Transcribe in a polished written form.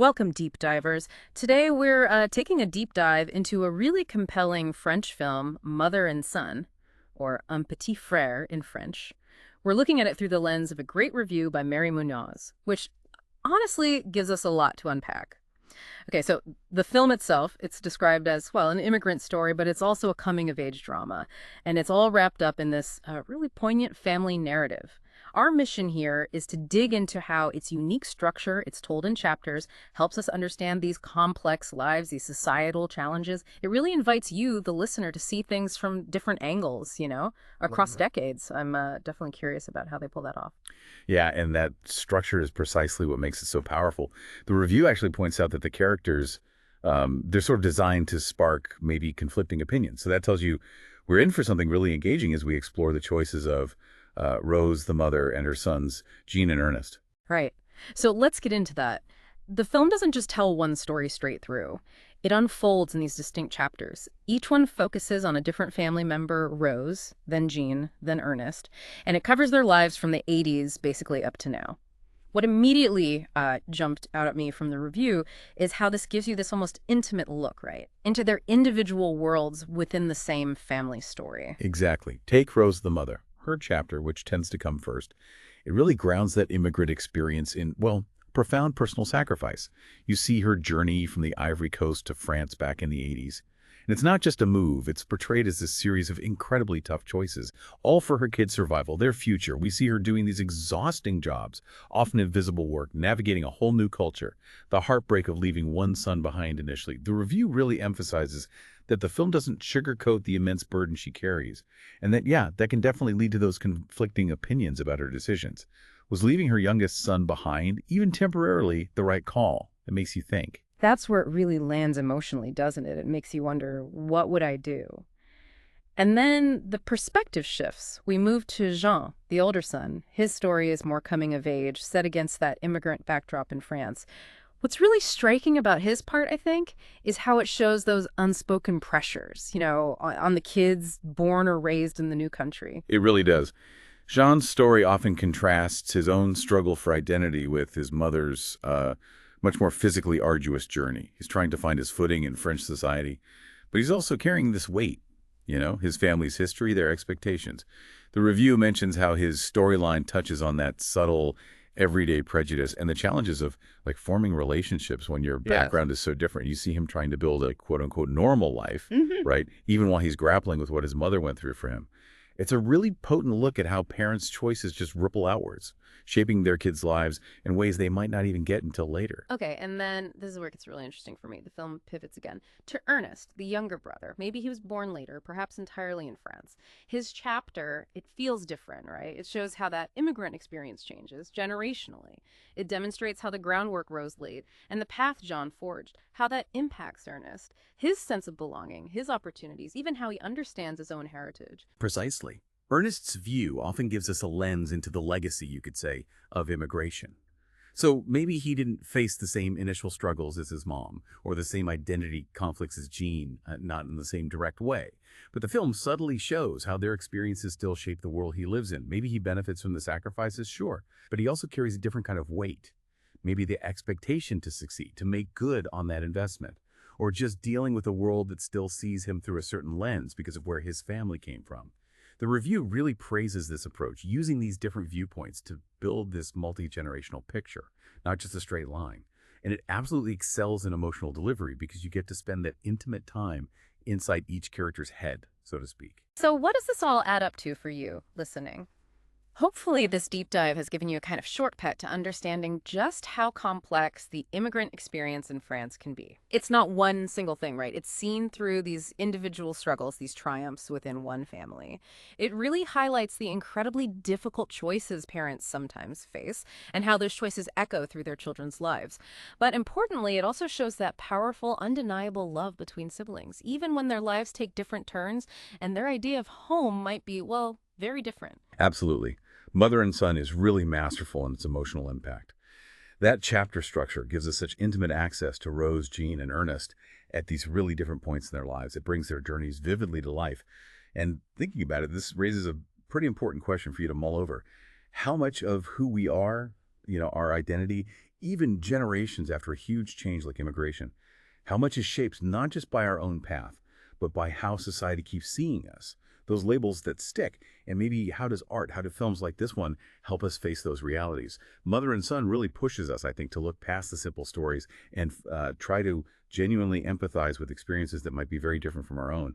Welcome, deep divers. Today we're taking a deep dive into a really compelling French film, Mother and Son, or Un petit frère in French. We're looking at it through the lens of a great review by Mary Munoz, which honestly gives us a lot to unpack. Okay, so the film itself, it's described as, well, an immigrant story, but it's also a coming-of-age drama. And it's all wrapped up in this really poignant family narrative. Our mission here is to dig into how its unique structure, it's told in chapters, helps us understand these complex lives, these societal challenges. It really invites you, the listener, to see things from different angles, across decades. I'm definitely curious about how they pull that off. Yeah, and that structure is precisely what makes it so powerful. The review actually points out that the characters, they're sort of designed to spark maybe conflicting opinions. So that tells you we're in for something really engaging as we explore the choices of Rose, the mother, and her sons, Jean and Ernest. Right. So let's get into that. The film doesn't just tell one story straight through. It unfolds in these distinct chapters. Each one focuses on a different family member, Rose, then Jean, then Ernest, and it covers their lives from the 80s basically up to now. What immediately jumped out at me from the review is how this gives you this almost intimate look, right, into their individual worlds within the same family story. Exactly. Take Rose, the mother. Her chapter, which tends to come first, it really grounds that immigrant experience in, well, profound personal sacrifice. You see her journey from the Ivory Coast to France back in the 80s. And it's not just a move, it's portrayed as this series of incredibly tough choices, all for her kids' survival, their future. We see her doing these exhausting jobs, often invisible work, navigating a whole new culture, the heartbreak of leaving one son behind initially. The review really emphasizes that the film doesn't sugarcoat the immense burden she carries, and that, yeah, that can definitely lead to those conflicting opinions about her decisions. Was leaving her youngest son behind, even temporarily, the right call? It makes you think. That's where it really lands emotionally, doesn't it? It makes you wonder, what would I do? And then the perspective shifts. We move to Jean, the older son. His story is more coming of age, set against that immigrant backdrop in France. What's really striking about his part, I think, is how it shows those unspoken pressures, on the kids born or raised in the new country. It really does. Jean's story often contrasts his own struggle for identity with his mother's much more physically arduous journey. He's trying to find his footing in French society, but he's also carrying this weight, his family's history, their expectations. The review mentions how his storyline touches on that subtle, everyday prejudice and the challenges of forming relationships when your background is so different. You see him trying to build a quote-unquote normal life, right? Even while he's grappling with what his mother went through for him. It's a really potent look at how parents' choices just ripple outwards, shaping their kids' lives in ways they might not even get until later. Okay, and then this is where it gets really interesting for me. The film pivots again to Ernest, the younger brother. Maybe he was born later, perhaps entirely in France. His chapter, it feels different, right? It shows how that immigrant experience changes generationally. It demonstrates how the groundwork Rose laid and the path John forged, how that impacts Ernest, his sense of belonging, his opportunities, even how he understands his own heritage. Precisely. Ernest's view often gives us a lens into the legacy, you could say, of immigration. So maybe he didn't face the same initial struggles as his mom, or the same identity conflicts as Jean, not in the same direct way. But the film subtly shows how their experiences still shape the world he lives in. Maybe he benefits from the sacrifices, sure, but he also carries a different kind of weight. Maybe the expectation to succeed, to make good on that investment, or just dealing with a world that still sees him through a certain lens because of where his family came from. The review really praises this approach, using these different viewpoints to build this multi-generational picture, not just a straight line. And it absolutely excels in emotional delivery because you get to spend that intimate time inside each character's head, so to speak. So what does this all add up to for you, listening? Hopefully this deep dive has given you a kind of shortcut to understanding just how complex the immigrant experience in France can be. It's not one single thing, right? It's seen through these individual struggles, these triumphs within one family. It really highlights the incredibly difficult choices parents sometimes face and how those choices echo through their children's lives. But importantly, it also shows that powerful, undeniable love between siblings, even when their lives take different turns and their idea of home might be, well, very different. Absolutely. Mother and Son is really masterful in its emotional impact. That chapter structure gives us such intimate access to Rose, Jean, and Ernest at these really different points in their lives. It brings their journeys vividly to life. And thinking about it, this raises a pretty important question for you to mull over. How much of who we are, our identity, even generations after a huge change like immigration. How much is shaped not just by our own path, but by how society keeps seeing us, those labels that stick, and maybe how does art, how do films like this one help us face those realities? Mother and Son really pushes us, I think, to look past the simple stories and try to genuinely empathize with experiences that might be very different from our own.